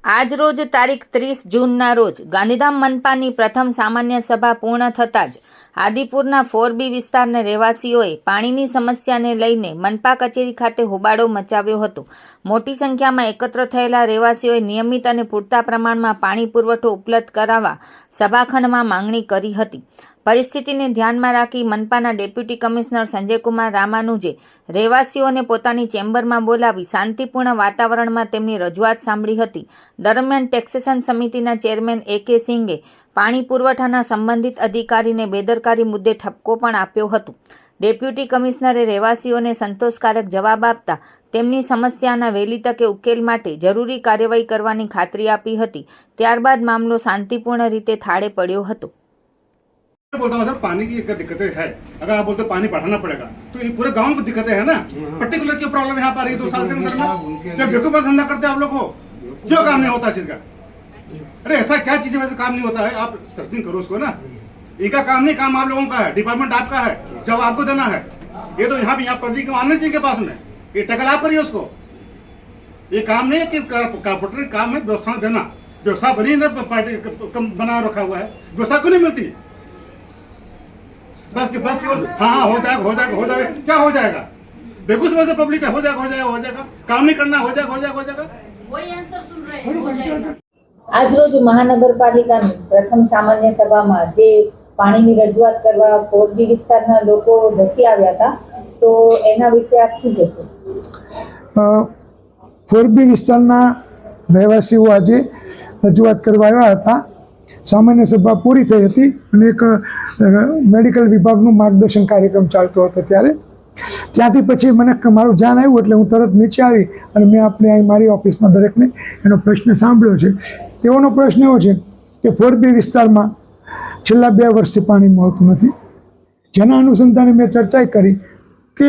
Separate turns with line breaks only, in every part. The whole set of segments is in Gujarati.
આજ રોજ તારીખ 30 જૂનના રોજ ગાંધીધામ મનપાની પ્રથમ સામાન્ય સભા પૂર્ણ થતાં જ આદિપુરના 4B વિસ્તારના રહેવાસીઓએ પાણીની સમસ્યાને લઈને મનપા કચેરી ખાતે હોબાળો મચાવ્યો હતો. મોટી સંખ્યામાં એકત્ર થયેલા રહેવાસીઓએ નિયમિત અને પૂરતા પ્રમાણમાં પાણી પુરવઠો ઉપલબ્ધ કરાવવા સભાખંડમાં માંગણી કરી હતી. પરિસ્થિતિને ધ્યાનમાં રાખી મનપાના ડેપ્યુટી કમિશનર સંજયકુમાર રામાનુજે રહેવાસીઓને પોતાની ચેમ્બરમાં બોલાવી શાંતિપૂર્ણ વાતાવરણમાં તેમની રજૂઆત સાંભળી હતી. દરમિયાન ટેક્સેશન સમિતિના ચેરમેન A.K. સિંઘે પાણી પુરવઠાના સંબંધિત અધિકારીને બેદરકારી મુદ્દે ઠપકો પણ આપ્યો હતો. ડેપ્યુટી કમિશનરે રહેવાસીઓને સંતોષકારક જવાબ આપતા તેમની સમસ્યાના વહેલી તકે ઉકેલ માટે જરૂરી કાર્યવાહી કરવાની ખાતરી આપી હતી. ત્યારબાદ મામલો શાંતિપૂર્ણ રીતે થાળે પડ્યો હતો.
बोलता हूँ सर, पानी की दिक्कतें है. अगर आप बोलते पानी बढ़ाना पड़ेगा तो ये पूरे गांव को दिक्कतें है ना. पर्टिकुलर क्यों प्रॉब्लम यहाँ पर आ रही है 2 साल से अंदर में? जब बेवकूफ धंधा करते हैं आप लोग को, क्यों काम नहीं होता चीज का? अरे ऐसा क्या चीज है वैसे काम नहीं होता है? आप सर्चिंग करो उसको ना. इनका काम नहीं, काम आप लोगों का है, डिपार्टमेंट आपका है, जब आपको देना है. ये तो यहाँ पब्लिक को आना चाहिए पास में. ये टैकल आप करिए उसको. ये काम नहीं है कि कारपोरेटर काम है व्यवस्था देना. व्यवस्था बनी ना, पार्टी बना रखा हुआ है, व्यवस्था क्यों नहीं मिलती? बस केवल हाँ हो जाएगा क्या हो जाएगा? बेगूस में से पब्लिक है, हो जाएगा काम नहीं करना, हो जाएगा
वही आंसर सुन रहे हैं. આજરોજ મહાનગરપાલિકાની પ્રથમ સામાન્ય સભામાં જે પાણીની રજૂઆત કરવા 4B વિસ્તારના લોકો ધસી આવ્યા હતા, તો એના વિશે આપ શું કહેશો?
4B વિસ્તારના રહેવાસીઓ આજે રજૂઆત કરવા આવ્યા હતા. સામાન્ય સભા પૂરી થઈ હતી અને એક મેડિકલ વિભાગનું માર્ગદર્શન કાર્યક્રમ ચાલતો હતો. ત્યારે ત્યાંથી પછી મને મારું ધ્યાન આવ્યું એટલે હું તરત નીચે આવી અને મેં આપણે અહીં મારી ઓફિસમાં દરેકને એનો પ્રશ્ન સાંભળ્યો છે. તેઓનો પ્રશ્ન એવો છે કે 4B વિસ્તારમાં છેલ્લા 2 વર્ષથી પાણી મળતું નથી. જેના અનુસંધાને મેં ચર્ચા કરી કે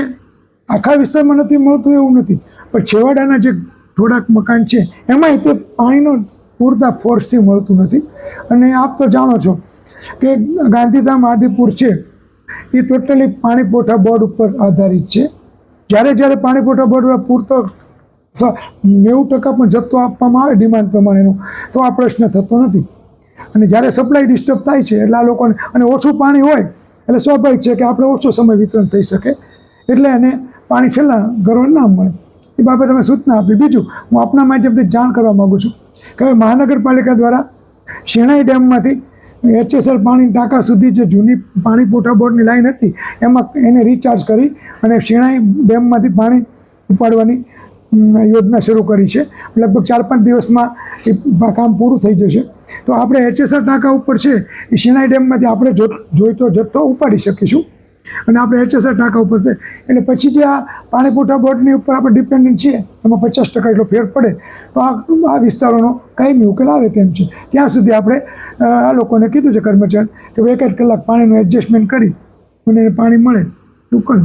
આખા વિસ્તારમાં નથી મળતું એવું નથી, પણ છેવાડાના જે થોડાક મકાન છે એમાંય તે પાણીનો પૂરતા ફોર્સથી મળતું નથી. અને આપ તો જાણો છો કે ગાંધીધામ આદિપુર છે એ ટોટલી પાણી પુરવઠા બોર્ડ ઉપર આધારિત છે. જ્યારે પાણી પુરવઠા બોર્ડ પૂરતો 90% પણ જથ્થો આપવામાં આવે ડિમાન્ડ પ્રમાણેનો, તો આ પ્રશ્ન થતો નથી. અને જ્યારે સપ્લાય ડિસ્ટર્બ થાય છે એટલે આ લોકોને, અને ઓછું પાણી હોય એટલે સ્વાભાવિક છે કે આપણે ઓછો સમય વિતરણ થઈ શકે, એટલે એને પાણી છેલ્લા ઘરો ના મળે. એ બાબતે અમે સૂચના આપી. બીજું, હું આપના માધ્યમથી જાણ કરવા માગું છું કે હવે મહાનગરપાલિકા દ્વારા શિણાઈ ડેમમાંથી HSR પાણી ટાંકા સુધી જે જૂની પાણી પુરવઠા બોર્ડની લાઈન હતી એમાં એને રિચાર્જ કરી અને શિણાઈ ડેમમાંથી પાણી ઉપાડવાની યોજના શરૂ કરી છે. લગભગ 4-5 દિવસમાં એ કામ પૂરું થઈ જશે. તો આપણે HSR ટાંકા ઉપર છે એ શિણાઈ ડેમમાંથી આપણે જોઈતો જથ્થો ઉપાડી શકીશું. અને આપણે HSR ટાંકા ઉપર છે એટલે પછી જે આ પાણી પુરવઠા બોર્ડની ઉપર આપણે ડિપેન્ડન્ટ છીએ એમાં 50% એટલો ફેર પડે તો આ વિસ્તારોનો કાયમી ઉકેલ આવે તેમ છે. ત્યાં સુધી આપણે આ લોકોને કીધું છે કર્મચારી કે 1 કલાક પાણીનું એડજસ્ટમેન્ટ કરી અને પાણી મળે એવું કરો.